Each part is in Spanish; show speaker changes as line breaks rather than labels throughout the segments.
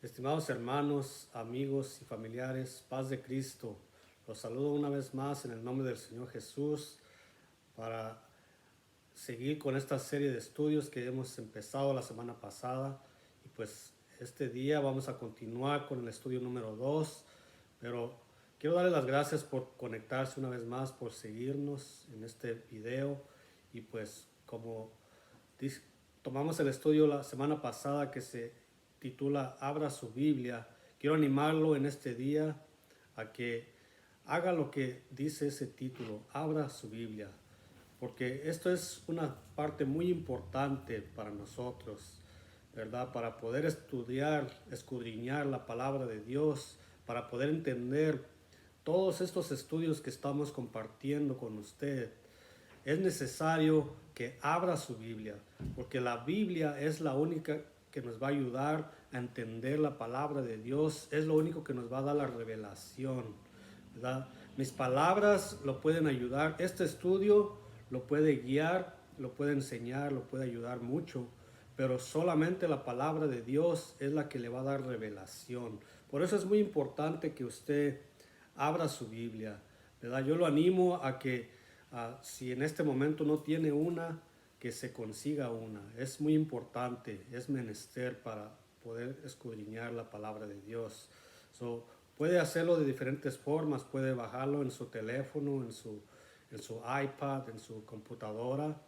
Estimados hermanos, amigos y familiares, paz de Cristo. Los saludo una vez más en el nombre del Señor Jesús para seguir con esta serie de estudios que hemos empezado la semana pasada. Y pues este día vamos a continuar con el estudio número 2, pero quiero darle las gracias por conectarse una vez más, por seguirnos en este video. Y pues como tomamos el estudio la semana pasada que se titula Abra su Biblia, quiero animarlo en este día a que haga lo que dice ese título, abra su Biblia, porque esto es una parte muy importante para nosotros, ¿verdad? Para poder estudiar, escudriñar la palabra de Dios, para poder entender todos estos estudios que estamos compartiendo con usted. Es necesario que abra su Biblia, porque la Biblia es la única que nos va a ayudar a entender la palabra de Dios, es lo único que nos va a dar la revelación, ¿verdad? Mis palabras lo pueden ayudar, este estudio lo puede guiar, lo puede enseñar, lo puede ayudar mucho, pero solamente la palabra de Dios es la que le va a dar revelación. Por eso es muy importante que usted abra su Biblia, ¿verdad? Yo lo animo a que si en este momento no tiene una, que se consiga una. Es muy importante, es menester para poder escudriñar la palabra de Dios. Puede hacerlo de diferentes formas, puede bajarlo en su teléfono, en su iPad, en su computadora,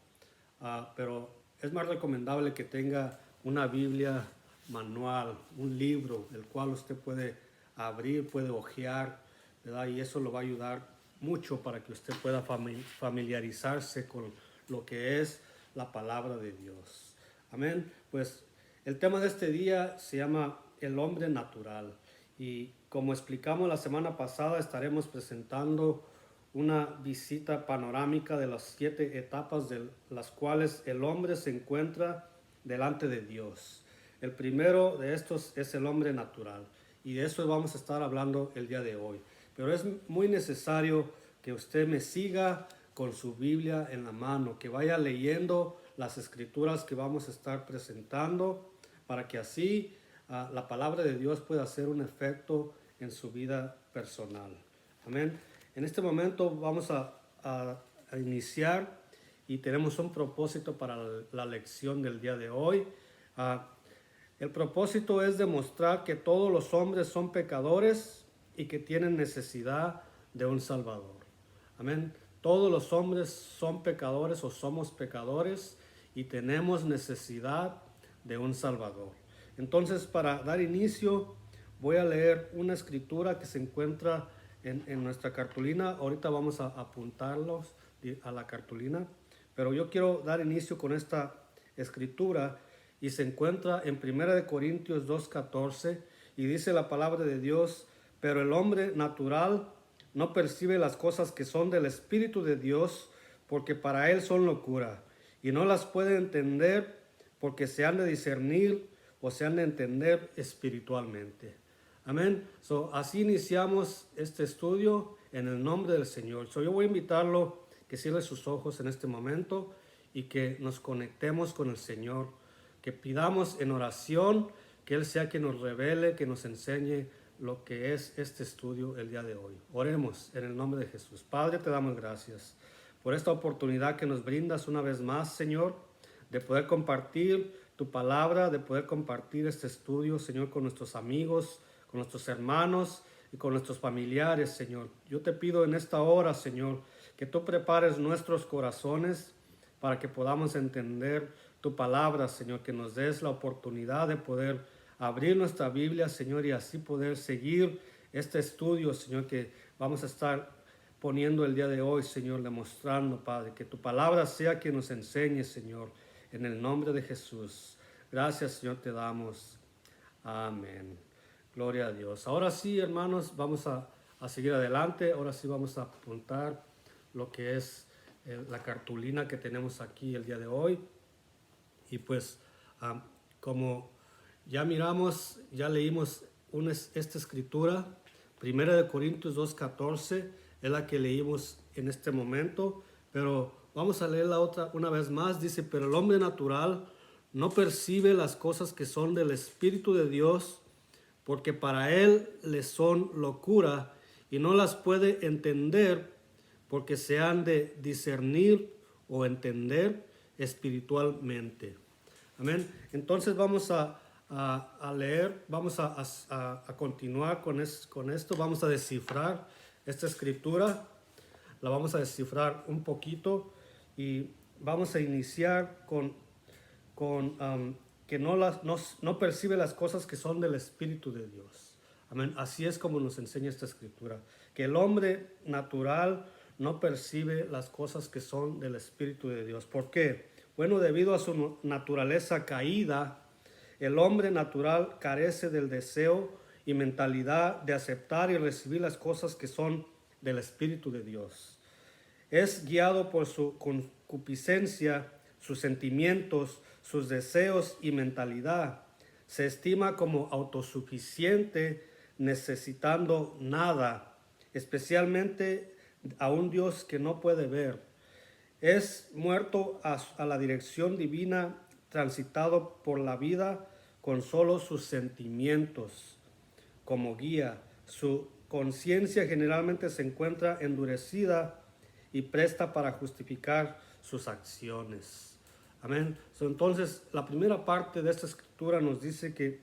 pero es más recomendable que tenga una Biblia manual, un libro, el cual usted puede abrir, puede hojear, ¿verdad? Y eso lo va a ayudar mucho para que usted pueda familiarizarse con lo que es la palabra de Dios. Amén. Pues el tema de este día se llama el hombre natural. Y como explicamos la semana pasada, estaremos presentando una visita panorámica de las 7 etapas de las cuales el hombre se encuentra delante de Dios. El primero de estos es el hombre natural. Y de eso vamos a estar hablando el día de hoy. Pero es muy necesario que usted me siga con su Biblia en la mano, que vaya leyendo las escrituras que vamos a estar presentando, para que así la palabra de Dios pueda hacer un efecto en su vida personal. Amén. En este momento vamos a iniciar y tenemos un propósito para la lección del día de hoy. El propósito es demostrar que todos los hombres son pecadores y que tienen necesidad de un Salvador. Amén. Todos los hombres son pecadores o somos pecadores y tenemos necesidad de un Salvador. Entonces, para dar inicio, voy a leer una escritura que se encuentra en nuestra cartulina. Ahorita vamos a apuntarlos a la cartulina, pero yo quiero dar inicio con esta escritura y se encuentra en 1 Corintios 2:14 y dice la palabra de Dios: pero el hombre natural no percibe las cosas que son del Espíritu de Dios, porque para él son locura, y no las puede entender porque se han de discernir o se han de entender espiritualmente. Amén. Así iniciamos este estudio en el nombre del Señor. Yo voy a invitarlo que cierre sus ojos en este momento y que nos conectemos con el Señor, que pidamos en oración que Él sea quien nos revele, que nos enseñe lo que es este estudio el día de hoy. Oremos en el nombre de Jesús. Padre, te damos gracias por esta oportunidad que nos brindas una vez más, Señor, de poder compartir tu palabra, de poder compartir este estudio, Señor, con nuestros amigos, con nuestros hermanos y con nuestros familiares, Señor. Yo te pido en esta hora, Señor, que tú prepares nuestros corazones para que podamos entender tu palabra, Señor, que nos des la oportunidad de poder abrir nuestra Biblia, Señor, y así poder seguir este estudio, Señor, que vamos a estar poniendo el día de hoy, Señor, demostrando, Padre, que tu palabra sea quien nos enseñe, Señor, en el nombre de Jesús. Gracias, Señor, te damos. Amén. Gloria a Dios. Ahora sí, hermanos, vamos a seguir adelante. Ahora sí vamos a apuntar lo que es la cartulina que tenemos aquí el día de hoy. Y pues, como ya miramos, ya leímos esta escritura, 1 Corintios 2:14, es la que leímos en este momento, pero vamos a leer la otra una vez más. Dice: pero el hombre natural no percibe las cosas que son del Espíritu de Dios, porque para él les son locura y no las puede entender porque se han de discernir o entender espiritualmente. Amén. Entonces vamos a leer, vamos a continuar con esto, vamos a descifrar esta escritura, la vamos a descifrar un poquito y vamos a iniciar con que no percibe las cosas que son del Espíritu de Dios. Amén. Así es como nos enseña esta escritura, que el hombre natural no percibe las cosas que son del Espíritu de Dios. ¿Por qué? Bueno, debido a su naturaleza caída, el hombre natural carece del deseo y mentalidad de aceptar y recibir las cosas que son del Espíritu de Dios. Es guiado por su concupiscencia, sus sentimientos, sus deseos y mentalidad. Se estima como autosuficiente, necesitando nada, especialmente a un Dios que no puede ver. Es muerto a la dirección divina, transitado por la vida con solo sus sentimientos como guía. Su conciencia generalmente se encuentra endurecida y presta para justificar sus acciones. Amén. Entonces, la primera parte de esta escritura nos dice que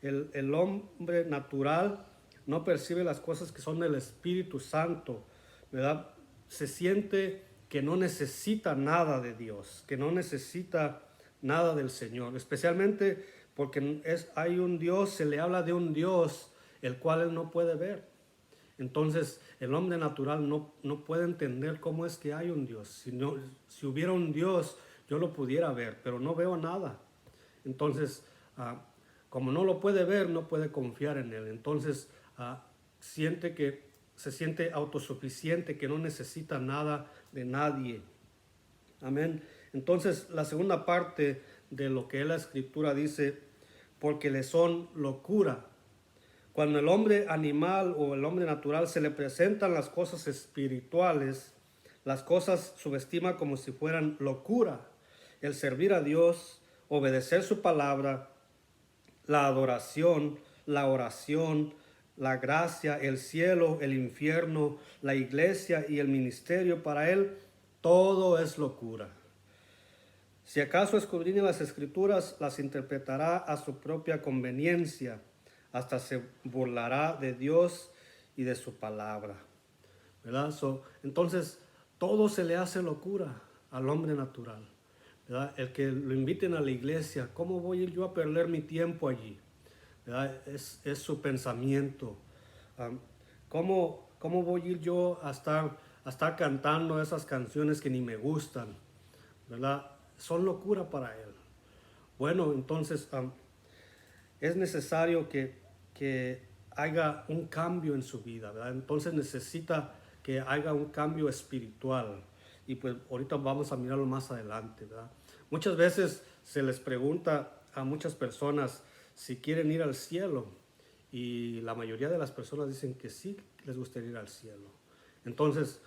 el hombre natural no percibe las cosas que son del Espíritu Santo, ¿verdad? Se siente que no necesita nada de Dios, que no necesita nada del Señor, especialmente porque hay un Dios, se le habla de un Dios el cual él no puede ver. Entonces el hombre natural no puede entender cómo es que hay un Dios. Si hubiera un Dios, yo lo pudiera ver, pero no veo nada. Entonces, como no lo puede ver, no puede confiar en él. Entonces, se siente autosuficiente, que no necesita nada de nadie. Amén. Entonces, la segunda parte de lo que la escritura dice, porque le son locura. Cuando el hombre animal o el hombre natural se le presentan las cosas espirituales, las cosas subestima como si fueran locura. El servir a Dios, obedecer su palabra, la adoración, la oración, la gracia, el cielo, el infierno, la iglesia y el ministerio, para él todo es locura. Si acaso escudriña las escrituras, las interpretará a su propia conveniencia, hasta se burlará de Dios y de su palabra, ¿verdad? Entonces, todo se le hace locura al hombre natural, ¿verdad? El que lo inviten a la iglesia, ¿cómo voy yo a perder mi tiempo allí? ¿Verdad? Es su pensamiento. ¿Cómo voy a ir yo a estar cantando esas canciones que ni me gustan? ¿Verdad? Son locura para él. Bueno, entonces es necesario que haya un cambio en su vida, ¿verdad? Entonces necesita que haya un cambio espiritual. Y pues ahorita vamos a mirarlo más adelante, ¿verdad? Muchas veces se les pregunta a muchas personas si quieren ir al cielo. Y la mayoría de las personas dicen que sí les gustaría ir al cielo. Entonces,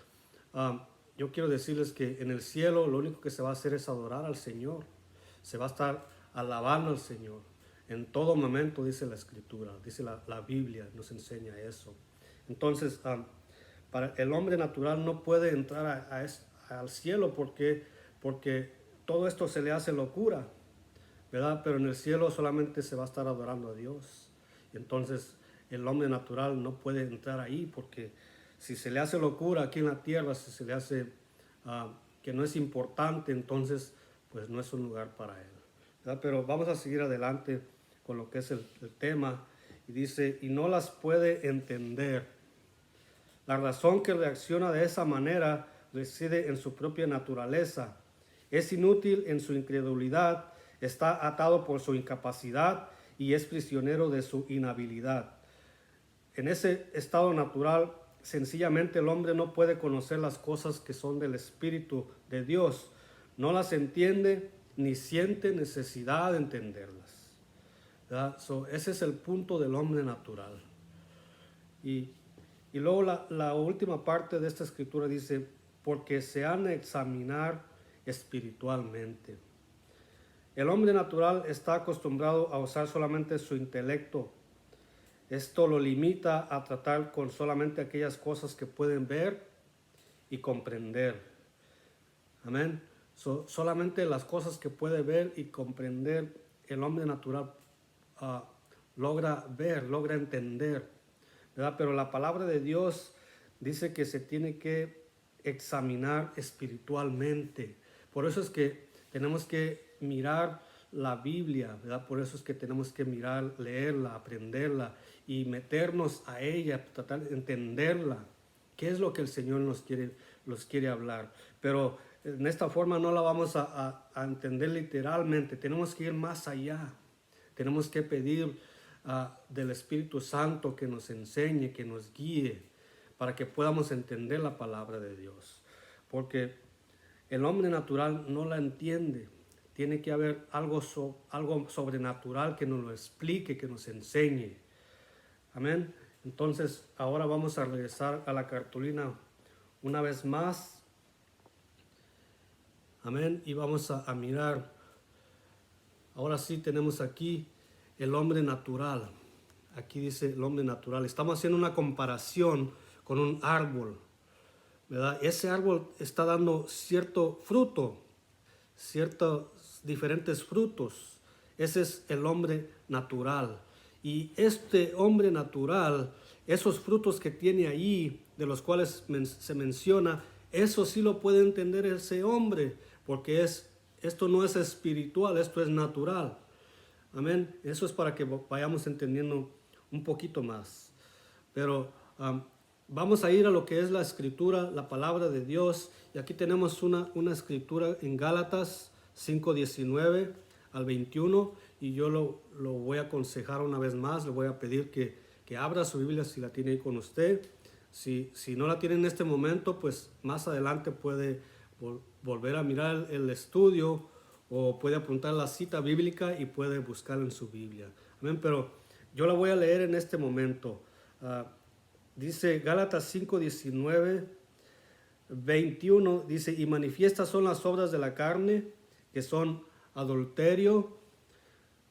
yo quiero decirles que en el cielo lo único que se va a hacer es adorar al Señor. Se va a estar alabando al Señor. En todo momento, dice la Escritura, dice la Biblia, nos enseña eso. Entonces, para el hombre natural no puede entrar al cielo porque todo esto se le hace locura, ¿verdad? Pero en el cielo solamente se va a estar adorando a Dios. Entonces, el hombre natural no puede entrar ahí porque si se le hace locura aquí en la tierra, si se le hace que no es importante, entonces pues no es un lugar para él, ¿verdad? Pero vamos a seguir adelante con lo que es el tema. Y dice, y no las puede entender. La razón que reacciona de esa manera reside en su propia naturaleza. Es inútil en su incredulidad, está atado por su incapacidad y es prisionero de su inhabilidad. En ese estado natural, sencillamente el hombre no puede conocer las cosas que son del Espíritu de Dios. No las entiende ni siente necesidad de entenderlas. Ese es el punto del hombre natural. Y luego la última parte de esta escritura dice, porque se han de examinar espiritualmente. El hombre natural está acostumbrado a usar solamente su intelecto. Esto lo limita a tratar con solamente aquellas cosas que pueden ver y comprender. Amén. Solamente las cosas que puede ver y comprender el hombre natural logra ver, logra entender, ¿verdad? Pero la palabra de Dios dice que se tiene que examinar espiritualmente. Por eso es que tenemos que mirar la Biblia, ¿verdad? Por eso es que tenemos que mirar, leerla, aprenderla y meternos a ella, tratar de entenderla. ¿Qué es lo que el Señor nos quiere hablar? Pero en esta forma no la vamos a entender literalmente. Tenemos que ir más allá. Tenemos que pedir del Espíritu Santo que nos enseñe, que nos guíe, para que podamos entender la palabra de Dios. Porque el hombre natural no la entiende. Tiene que haber algo sobrenatural que nos lo explique, que nos enseñe. Amén. Entonces, ahora vamos a regresar a la cartulina una vez más. Amén. Y vamos a mirar. Ahora sí tenemos aquí el hombre natural. Aquí dice el hombre natural. Estamos haciendo una comparación con un árbol, ¿verdad? Ese árbol está dando cierto fruto, ciertos diferentes frutos. Ese es el hombre natural. Y este hombre natural, esos frutos que tiene ahí, de los cuales se menciona, eso sí lo puede entender ese hombre, porque esto no es espiritual, esto es natural. Amén. Eso es para que vayamos entendiendo un poquito más. Pero vamos a ir a lo que es la escritura, la palabra de Dios. Y aquí tenemos una escritura en Gálatas 5:19 al 21. Y yo lo voy a aconsejar una vez más. Le voy a pedir que abra su Biblia si la tiene ahí con usted. Si no la tiene en este momento, pues más adelante puede volver a mirar el estudio o puede apuntar la cita bíblica y puede buscarla en su Biblia. Amén. Pero yo la voy a leer en este momento. Dice Gálatas 5:19, 21, dice: y manifiestas son las obras de la carne, que son adulterio,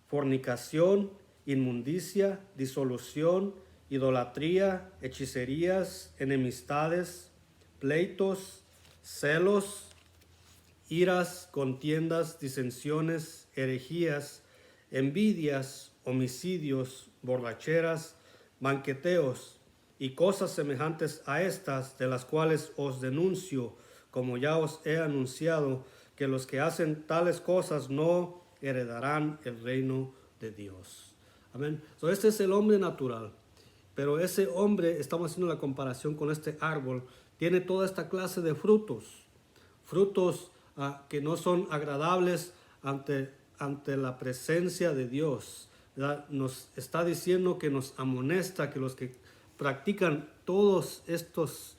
fornicación, inmundicia, disolución, idolatría, hechicerías, enemistades, pleitos, celos, iras, contiendas, disensiones, herejías, envidias, homicidios, borracheras, banqueteos y cosas semejantes a estas, de las cuales os denuncio, como ya os he anunciado, que los que hacen tales cosas no heredarán el reino de Dios. Amén. Este es el hombre natural. Pero ese hombre, estamos haciendo la comparación con este árbol, tiene toda esta clase de frutos. Frutos que no son agradables ante la presencia de Dios, ¿verdad? Nos está diciendo que nos amonesta que los que practican todos estos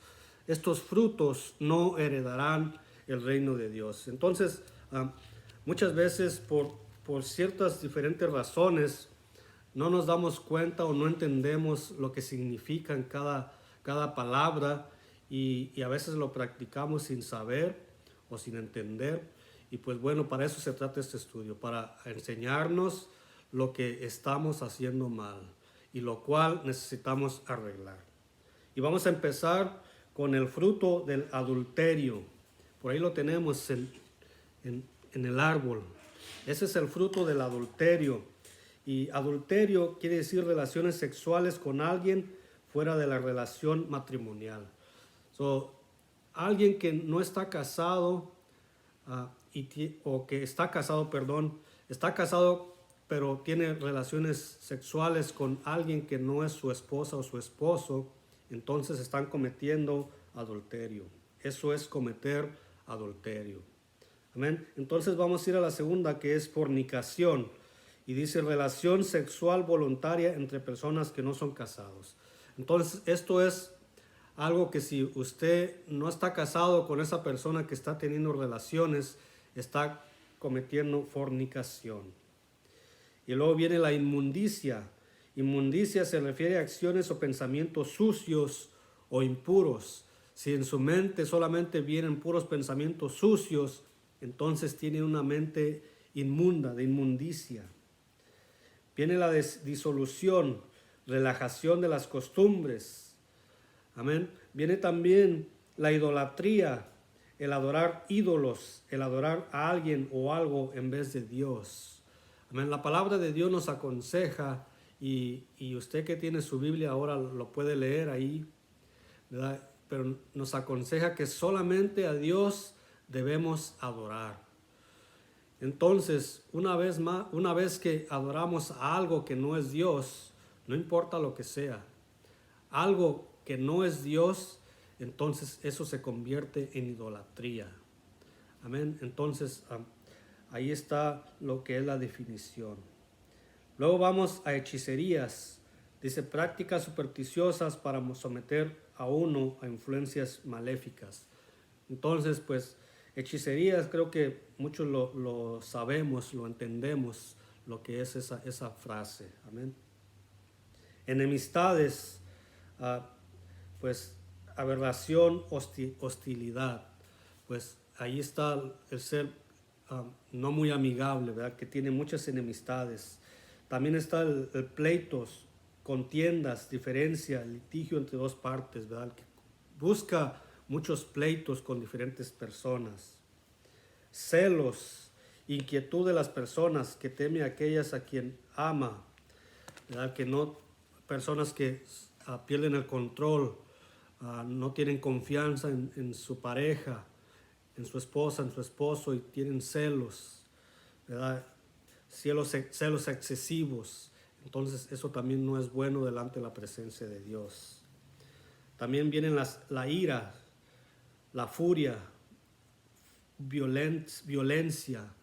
frutos no heredarán el reino de Dios. Entonces, muchas veces por ciertas diferentes razones no nos damos cuenta o no entendemos lo que significan cada palabra y a veces lo practicamos sin saber o sin entender. Y pues bueno, para eso se trata este estudio, para enseñarnos lo que estamos haciendo mal y lo cual necesitamos arreglar. Y vamos a empezar con el fruto del adulterio. Por ahí lo tenemos en el árbol. Ese es el fruto del adulterio. Y adulterio quiere decir relaciones sexuales con alguien fuera de la relación matrimonial. Alguien que no está casado o que está casado, está casado pero tiene relaciones sexuales con alguien que no es su esposa o su esposo, entonces están cometiendo adulterio. Eso es cometer adulterio. Amén. Entonces vamos a ir a la segunda, que es fornicación. Y dice relación sexual voluntaria entre personas que no son casados. Entonces esto es algo que si usted no está casado con esa persona que está teniendo relaciones, está cometiendo fornicación. Y luego viene la inmundicia. Inmundicia se refiere a acciones o pensamientos sucios o impuros. Si en su mente solamente vienen puros pensamientos sucios, entonces tiene una mente inmunda, de inmundicia. Viene la disolución. relajación de las costumbres. Amén. Viene también la idolatría, el adorar ídolos, el adorar a alguien o algo en vez de Dios. Amén. La palabra de Dios nos aconseja, y usted que tiene su Biblia ahora lo puede leer ahí, ¿verdad? Pero nos aconseja que solamente a Dios debemos adorar. Entonces, una vez que adoramos a algo que no es Dios, no importa lo que sea, algo que no es Dios, entonces eso se convierte en idolatría. Amén. Entonces, ahí está lo que es la definición. Luego vamos a hechicerías. Dice prácticas supersticiosas para someter a uno a influencias maléficas. Entonces, pues, hechicerías, creo que muchos lo sabemos, lo entendemos, lo que es esa frase. Amén. Enemistades, pues, aberración, hostilidad. Pues ahí está el ser no muy amigable, ¿verdad? Que tiene muchas enemistades. También está el pleitos, contiendas, diferencia, litigio entre dos partes, ¿verdad? Que busca muchos pleitos con diferentes personas. Celos, inquietud de las personas, que teme a aquellas a quien ama, ¿verdad? Que no, personas que pierden el control, no tienen confianza en su pareja, en su esposa, en su esposo, y tienen celos, ¿verdad? Celos excesivos. Entonces eso también no es bueno delante de la presencia de Dios. También vienen la ira, la furia, violencia,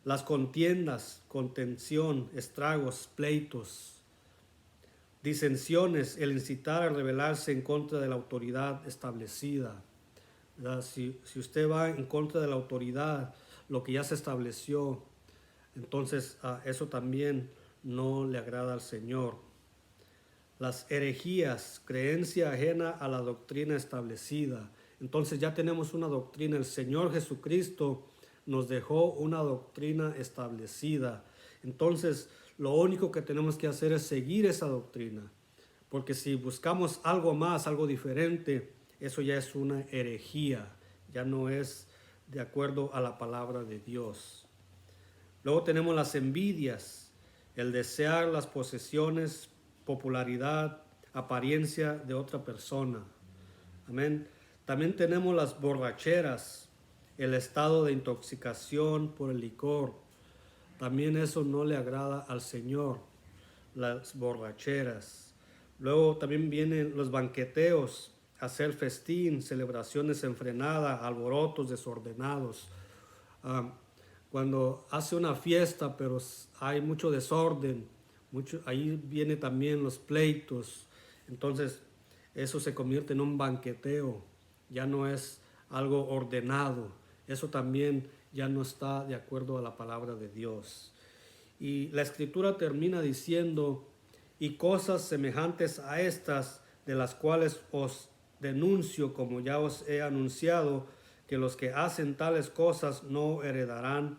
las contiendas, contención, estragos, pleitos, disensiones, el incitar a rebelarse en contra de la autoridad establecida. Si usted va en contra de la autoridad, lo que ya se estableció, entonces eso también no le agrada al Señor. Las herejías, creencia ajena a la doctrina establecida. Entonces ya tenemos una doctrina. El Señor Jesucristo nos dejó una doctrina establecida. Entonces lo único que tenemos que hacer es seguir esa doctrina. Porque si buscamos algo más, algo diferente, eso ya es una herejía. Ya no es de acuerdo a la palabra de Dios. Luego tenemos las envidias, el desear las posesiones, popularidad, apariencia de otra persona. Amén. También tenemos las borracheras, el estado de intoxicación por el licor. También eso no le agrada al Señor, las borracheras. Luego también vienen los banqueteos, hacer festín, celebraciones enfrenadas, alborotos desordenados. Cuando hace una fiesta, pero hay mucho desorden, ahí viene también los pleitos. Entonces, eso se convierte en un banqueteo, ya no es algo ordenado. Eso también ya no está de acuerdo a la palabra de Dios. Y la Escritura termina diciendo, y cosas semejantes a estas, de las cuales os denuncio, como ya os he anunciado, que los que hacen tales cosas no heredarán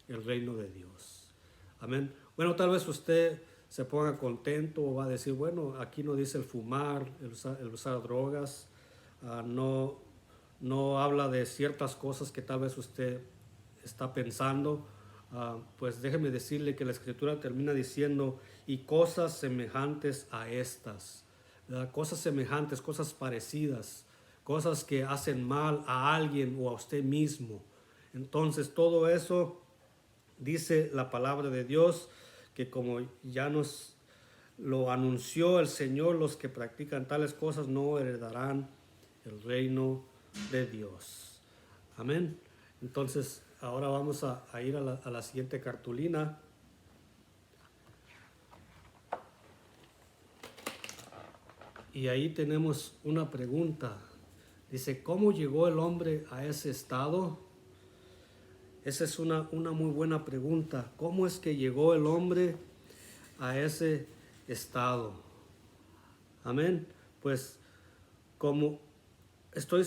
el reino de Dios. Amén. Bueno, tal vez usted se ponga contento o va a decir, bueno, aquí no dice el fumar, el usar drogas, no habla de ciertas cosas que tal vez usted está pensando. Pues déjeme decirle que la Escritura termina diciendo, y cosas semejantes a estas, ¿verdad? Cosas semejantes, cosas parecidas, cosas que hacen mal a alguien o a usted mismo. Entonces todo eso dice la palabra de Dios, que como ya nos lo anunció el Señor, los que practican tales cosas no heredarán el reino de Dios. Amén. Entonces ahora vamos a ir a la siguiente cartulina. Y ahí tenemos una pregunta. Dice, ¿cómo llegó el hombre a ese estado? Esa es una muy buena pregunta. ¿Cómo es que llegó el hombre a ese estado? Amén. Pues estoy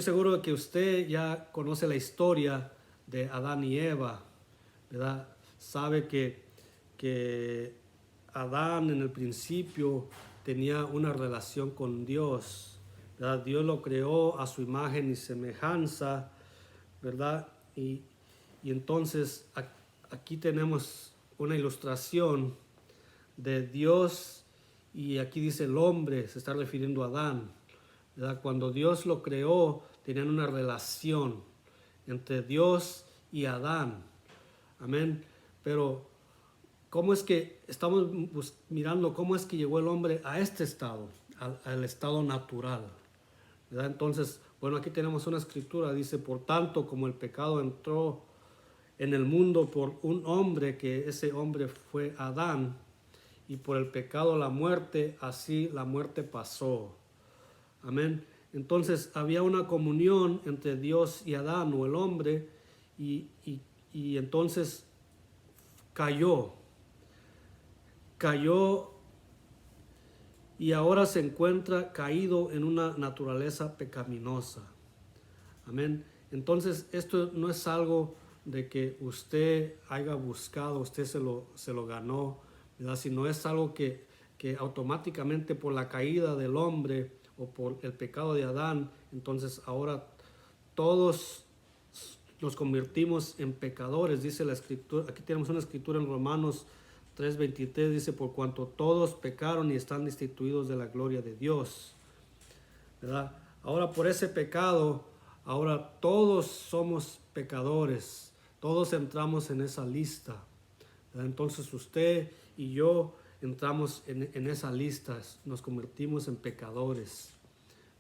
seguro de que usted ya conoce la historia de Adán y Eva, ¿verdad? Sabe que Adán en el principio tenía una relación con Dios, ¿verdad? Dios lo creó a su imagen y semejanza, ¿verdad? Y entonces aquí tenemos una ilustración de Dios, y aquí dice el hombre, se está refiriendo a Adán, ¿verdad? Cuando Dios lo creó, tenían una relación entre Dios y Adán. Amén. Pero ¿cómo es que estamos mirando cómo es que llegó el hombre a este estado, al estado natural? ¿Verdad? Entonces, bueno, aquí tenemos una escritura, dice, por tanto, como el pecado entró en el mundo por un hombre, que ese hombre fue Adán, y por el pecado la muerte, así la muerte pasó. Amén. Entonces había una comunión entre Dios y Adán, o el hombre, y entonces cayó y ahora se encuentra caído en una naturaleza pecaminosa. Amén. Entonces esto no es algo de que usted haya buscado, usted se lo ganó, ¿verdad? Sino es algo que automáticamente por la caída del hombre o por el pecado de Adán, entonces ahora todos nos convertimos en pecadores, dice la escritura. Aquí tenemos una escritura en Romanos 3:23, dice, por cuanto todos pecaron y están destituidos de la gloria de Dios, ¿verdad? Ahora por ese pecado, ahora todos somos pecadores, todos entramos en esa lista, ¿verdad? Entonces usted y yo entramos en esa lista, nos convertimos en pecadores,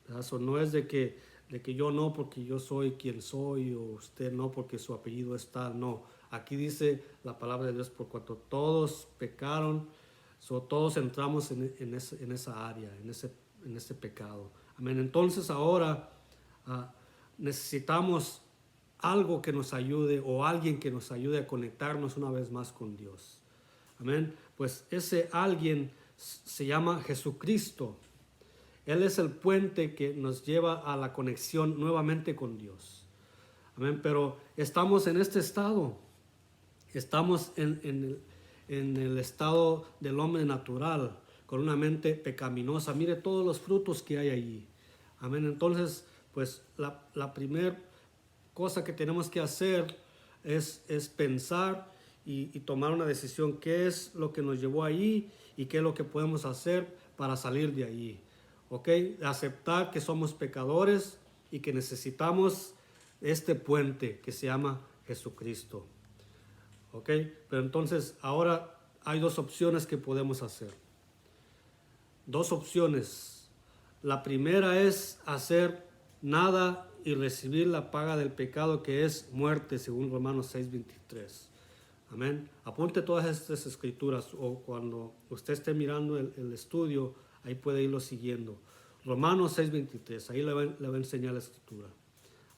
¿verdad? Eso no es de que yo no porque yo soy quien soy, o usted no porque su apellido es tal, no. Aquí dice la palabra de Dios, por cuanto todos pecaron, todos entramos en esa área, en ese pecado. Amén. Entonces ahora necesitamos algo que nos ayude, o alguien que nos ayude a conectarnos una vez más con Dios. Amén. Pues ese alguien se llama Jesucristo. Él es el puente que nos lleva a la conexión nuevamente con Dios. Amén. Pero estamos en este estado. Estamos en el estado del hombre natural, con una mente pecaminosa. Mire todos los frutos que hay allí. Amén. Entonces, pues la primera cosa que tenemos que hacer es pensar y tomar una decisión. ¿Qué es lo que nos llevó allí y qué es lo que podemos hacer para salir de allí? ¿Ok? Aceptar que somos pecadores y que necesitamos este puente que se llama Jesucristo. ¿Ok? Pero entonces ahora hay dos opciones que podemos hacer. Dos opciones. La primera es hacer nada y recibir la paga del pecado, que es muerte, según Romanos 6:23. Amén. Apunte todas estas escrituras, o cuando usted esté mirando el estudio, ahí puede irlo siguiendo. Romanos 6:23, ahí le va a enseñar la escritura.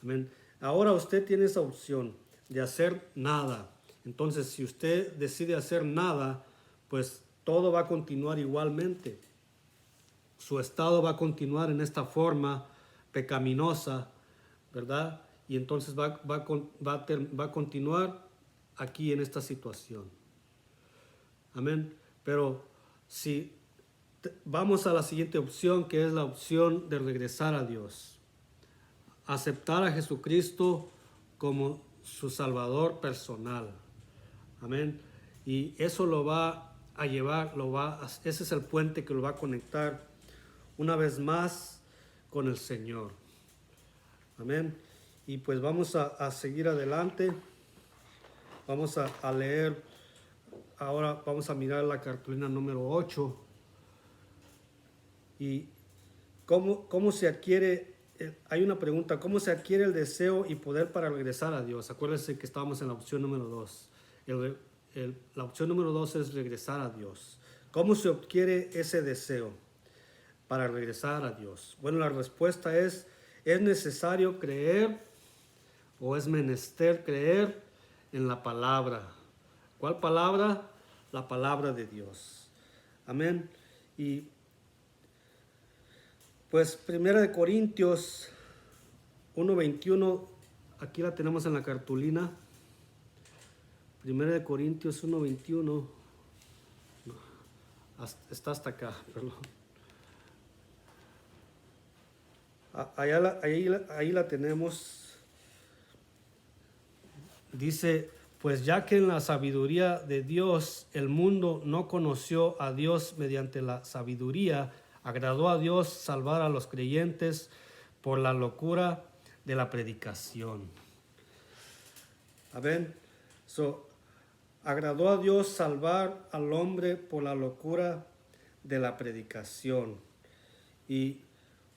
Amén. Ahora usted tiene esa opción de hacer nada. Entonces, si usted decide hacer nada, pues todo va a continuar igualmente. Su estado va a continuar en esta forma pecaminosa, ¿verdad? Y entonces va a continuar aquí en esta situación. Amén. Pero si vamos a la siguiente opción, que es la opción de regresar a Dios, aceptar a Jesucristo como su Salvador personal. Amén. Y eso lo va a llevar, ese es el puente que lo va a conectar una vez más con el Señor. Amén. Y pues vamos a seguir adelante. Vamos a leer, ahora vamos a mirar la cartulina número 8. Y cómo se adquiere, hay una pregunta, ¿cómo se adquiere el deseo y poder para regresar a Dios? Acuérdense que estábamos en la opción número 2. La opción número 2 es regresar a Dios. ¿Cómo se adquiere ese deseo para regresar a Dios? Bueno, la respuesta es necesario creer, o es menester creer en la palabra. ¿Cuál palabra? La palabra de Dios. Amén. Y pues 1 Corintios 1:21, aquí la tenemos en la cartulina. 1 Corintios 1:21. Está hasta acá, perdón. Ahí la tenemos. Dice, pues ya que en la sabiduría de Dios el mundo no conoció a Dios mediante la sabiduría, agradó a Dios salvar a los creyentes por la locura de la predicación. Amén. Agradó a Dios salvar al hombre por la locura de la predicación. Y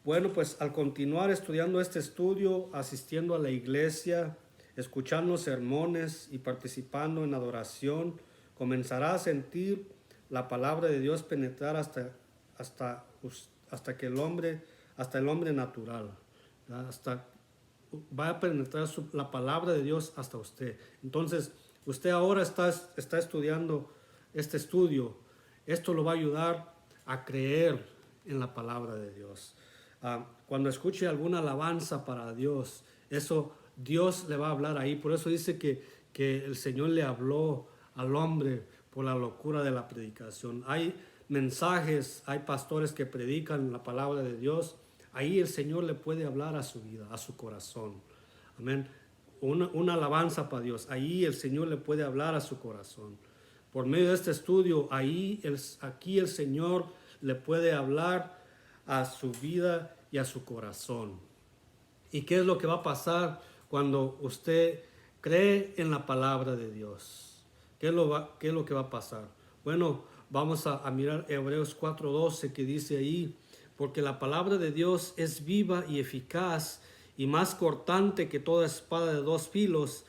bueno, pues al continuar estudiando este estudio, asistiendo a la iglesia, escuchando sermones y participando en adoración, comenzará a sentir la palabra de Dios penetrar hasta el hombre natural, ¿verdad? Va a penetrar la palabra de Dios hasta usted. Entonces, usted ahora está estudiando este estudio. Esto lo va a ayudar a creer en la palabra de Dios. Cuando escuche alguna alabanza para Dios, eso Dios le va a hablar ahí. Por eso dice que el Señor le habló al hombre por la locura de la predicación. Hay mensajes, hay pastores que predican la palabra de Dios. Ahí el Señor le puede hablar a su vida, a su corazón. Amén. Una alabanza para Dios. Ahí el Señor le puede hablar a su corazón. Por medio de este estudio, aquí el Señor le puede hablar a su vida y a su corazón. ¿Y qué es lo que va a pasar cuando usted cree en la palabra de Dios? ¿Qué es lo que va a pasar? Bueno, vamos a mirar Hebreos 4:12 que dice ahí, porque la palabra de Dios es viva y eficaz y más cortante que toda espada de dos filos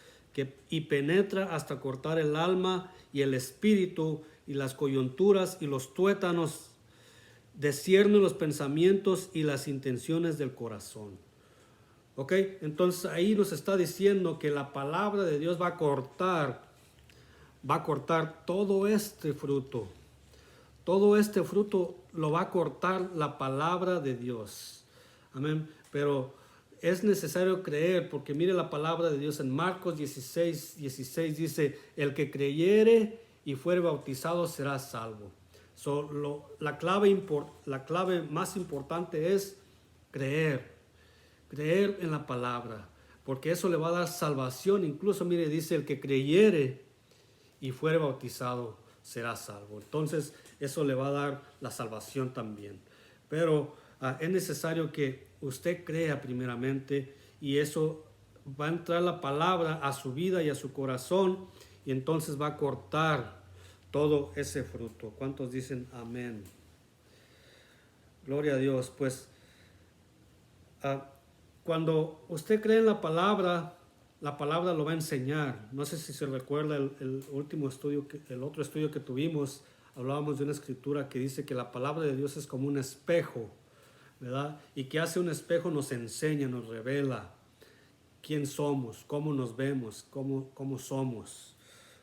y penetra hasta cortar el alma y el espíritu y las coyunturas y los tuétanos, discierne los pensamientos y las intenciones del corazón. ¿Ok? Entonces ahí nos está diciendo que la palabra de Dios va a cortar todo este fruto. Todo este fruto lo va a cortar la palabra de Dios. Amén. Pero es necesario creer, porque mire la palabra de Dios en Marcos 16 dice, el que creyere y fuere bautizado será salvo. La clave más importante es creer en la palabra, porque eso le va a dar salvación. Incluso mire, dice, el que creyere y fuere bautizado será salvo. Entonces eso le va a dar la salvación también. Pero es necesario que usted crea primeramente, y eso va a entrar la palabra a su vida y a su corazón, y entonces va a cortar todo ese fruto. ¿Cuántos dicen amén? Gloria a Dios. Pues cuando usted cree en la palabra lo va a enseñar. No sé si se recuerda el otro estudio que tuvimos, hablábamos de una escritura que dice que la palabra de Dios es como un espejo, ¿verdad? Y que hace un espejo nos enseña, nos revela quién somos, cómo nos vemos, cómo somos.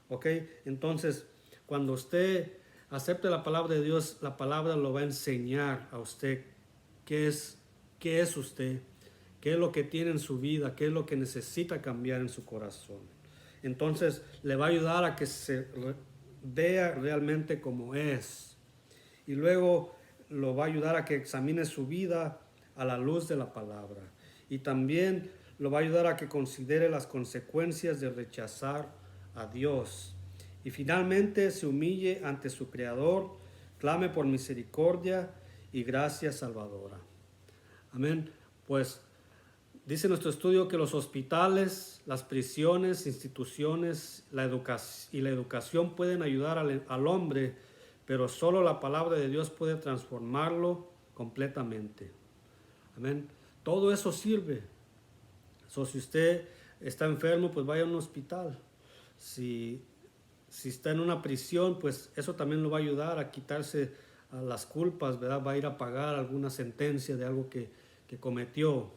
¿Ok? Entonces, cuando usted acepte la palabra de Dios, la palabra lo va a enseñar a usted qué es usted, qué es lo que tiene en su vida, qué es lo que necesita cambiar en su corazón. Entonces, le va a ayudar a que se vea realmente como es. Y luego lo va a ayudar a que examine su vida a la luz de la palabra. Y también lo va a ayudar a que considere las consecuencias de rechazar a Dios. Y finalmente se humille ante su Creador, clame por misericordia y gracia salvadora. Amén. Pues dice nuestro estudio que los hospitales, las prisiones, instituciones la educación pueden ayudar al hombre, pero solo la palabra de Dios puede transformarlo completamente. Amén. Todo eso sirve. Si usted está enfermo, pues vaya a un hospital. Si está en una prisión, pues eso también lo va a ayudar a quitarse las culpas, ¿verdad? Va a ir a pagar alguna sentencia de algo que cometió.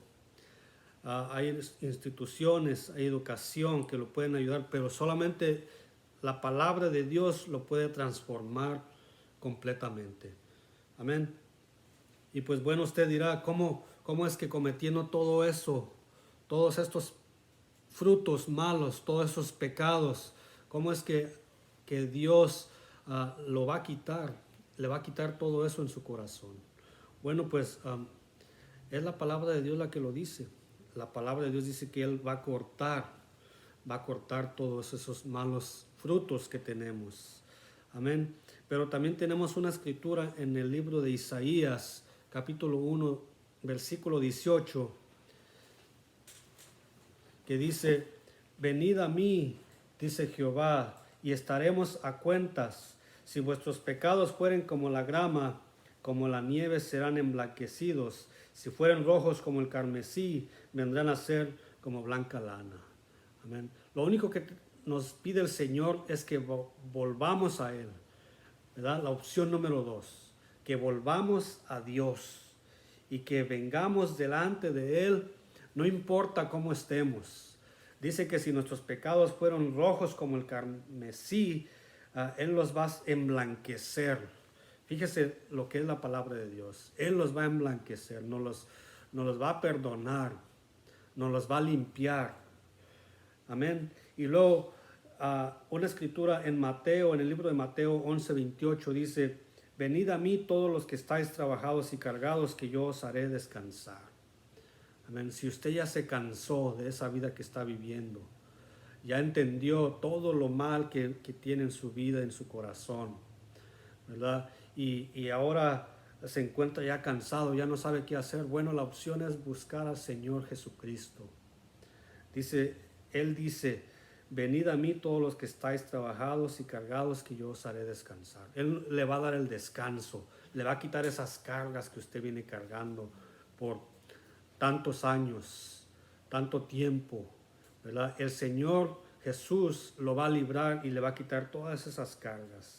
Hay instituciones, hay educación que lo pueden ayudar, pero solamente la palabra de Dios lo puede transformar completamente. Amén. Y pues bueno, usted dirá, ¿cómo es que cometiendo todo eso, todos estos frutos malos, todos esos pecados, cómo es que Dios lo va a quitar? le va a quitar todo eso en su corazón. Bueno, pues es la palabra de Dios la que lo dice. La palabra de Dios dice que Él va a cortar todos esos malos frutos que tenemos. Amén. Pero también tenemos una escritura en el libro de Isaías, capítulo 1, versículo 18, que dice: venid a mí, dice Jehová, y estaremos a cuentas. Si vuestros pecados fueren como la grama, como la nieve serán emblanquecidos. Si fueren rojos como el carmesí, vendrán a ser como blanca lana. Amén. Lo único que nos pide el Señor es que volvamos a Él, ¿verdad? La opción número 2, que volvamos a Dios y que vengamos delante de Él, no importa cómo estemos. Dice que si nuestros pecados fueron rojos como el carmesí, Él los va a emblanquecer. Fíjese lo que es la palabra de Dios. Él los va a emblanquecer, nos los va a perdonar, nos los va a limpiar. Amén. Y luego una escritura en Mateo, en el libro de Mateo 11:28 dice: venid a mí todos los que estáis trabajados y cargados, que yo os haré descansar. Amén. Si usted ya se cansó de esa vida que está viviendo, ya entendió todo lo mal que tiene en su vida, en su corazón, ¿verdad? Y ahora se encuentra ya cansado, ya no sabe qué hacer. Bueno, la opción es buscar al Señor Jesucristo. Él dice: venid a mí todos los que estáis trabajados y cargados, que yo os haré descansar. Él le va a dar el descanso, le va a quitar esas cargas que usted viene cargando por tantos años, tanto tiempo, ¿verdad? El Señor Jesús lo va a librar y le va a quitar todas esas cargas.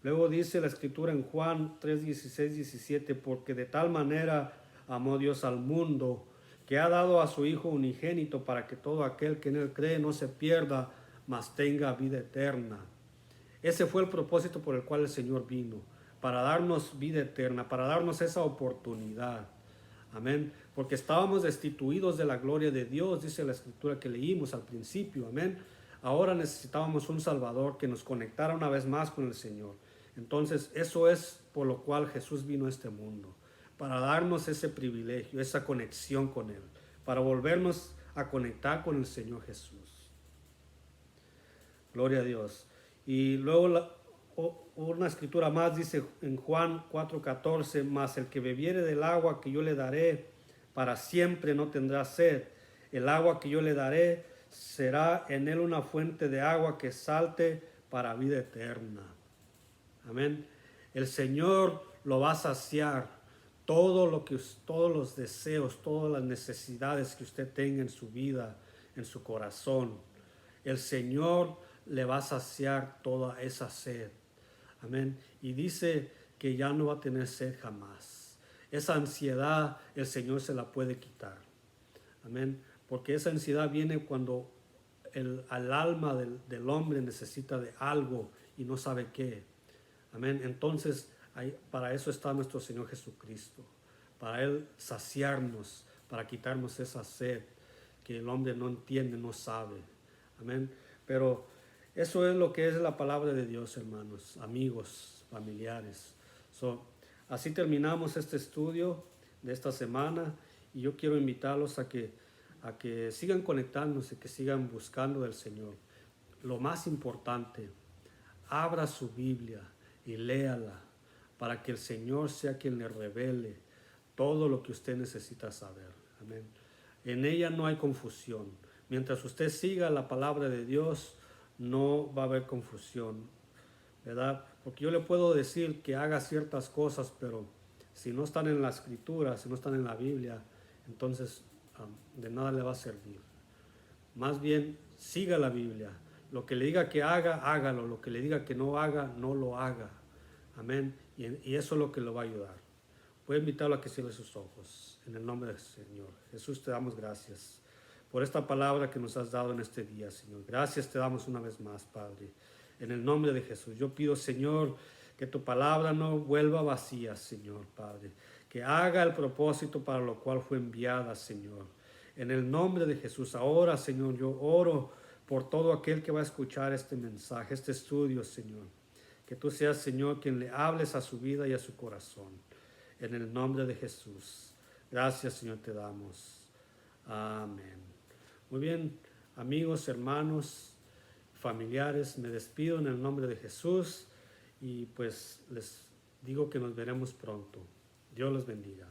Luego dice la escritura en Juan 3, 16, 17: porque de tal manera amó Dios al mundo, que ha dado a su Hijo unigénito, para que todo aquel que en Él cree no se pierda, mas tenga vida eterna. Ese fue el propósito por el cual el Señor vino, para darnos vida eterna, para darnos esa oportunidad. Amén. Porque estábamos destituidos de la gloria de Dios, dice la escritura que leímos al principio. Amén. Ahora necesitábamos un Salvador que nos conectara una vez más con el Señor. Entonces, eso es por lo cual Jesús vino a este mundo, para darnos ese privilegio, esa conexión con Él, para volvernos a conectar con el Señor Jesús. Gloria a Dios. Y luego una escritura más dice en Juan 4:14: mas el que bebiere del agua que yo le daré, para siempre no tendrá sed. El agua que yo le daré será en él una fuente de agua que salte para vida eterna. Amén. El Señor lo va a saciar todos los deseos, todas las necesidades que usted tenga en su vida, en su corazón. El Señor le va a saciar toda esa sed. Amén. Y dice que ya no va a tener sed jamás. Esa ansiedad el Señor se la puede quitar. Amén. Porque esa ansiedad viene cuando al alma del hombre necesita de algo y no sabe qué. Amén. Entonces, para eso está nuestro Señor Jesucristo. Para Él saciarnos, para quitarnos esa sed que el hombre no entiende, no sabe. Amén. Pero eso es lo que es la palabra de Dios, hermanos, amigos, familiares. Así terminamos este estudio de esta semana, y yo quiero invitarlos a que sigan conectándose, que sigan buscando del Señor. Lo más importante, abra su Biblia y léala, para que el Señor sea quien le revele todo lo que usted necesita saber. Amén. En ella no hay confusión. Mientras usted siga la palabra de Dios, no va a haber confusión, ¿verdad? Porque yo le puedo decir que haga ciertas cosas, pero si no están en la escritura, si no están en la Biblia, entonces de nada le va a servir. Más bien, siga la Biblia. Lo que le diga que haga, hágalo. Lo que le diga que no haga, no lo haga. Amén. Y eso es lo que lo va a ayudar. Voy a invitarlo a que cierre sus ojos. En el nombre del Señor Jesús, te damos gracias por esta palabra que nos has dado en este día, Señor. Gracias te damos una vez más, Padre. En el nombre de Jesús, yo pido, Señor, que tu palabra no vuelva vacía, Señor, Padre. Que haga el propósito para lo cual fue enviada, Señor. En el nombre de Jesús, ahora, Señor, yo oro por todo aquel que va a escuchar este mensaje, este estudio, Señor. Que tú seas, Señor, quien le hables a su vida y a su corazón. En el nombre de Jesús. Gracias, Señor, te damos. Amén. Muy bien, amigos, hermanos, familiares, me despido en el nombre de Jesús y pues les digo que nos veremos pronto. Dios los bendiga.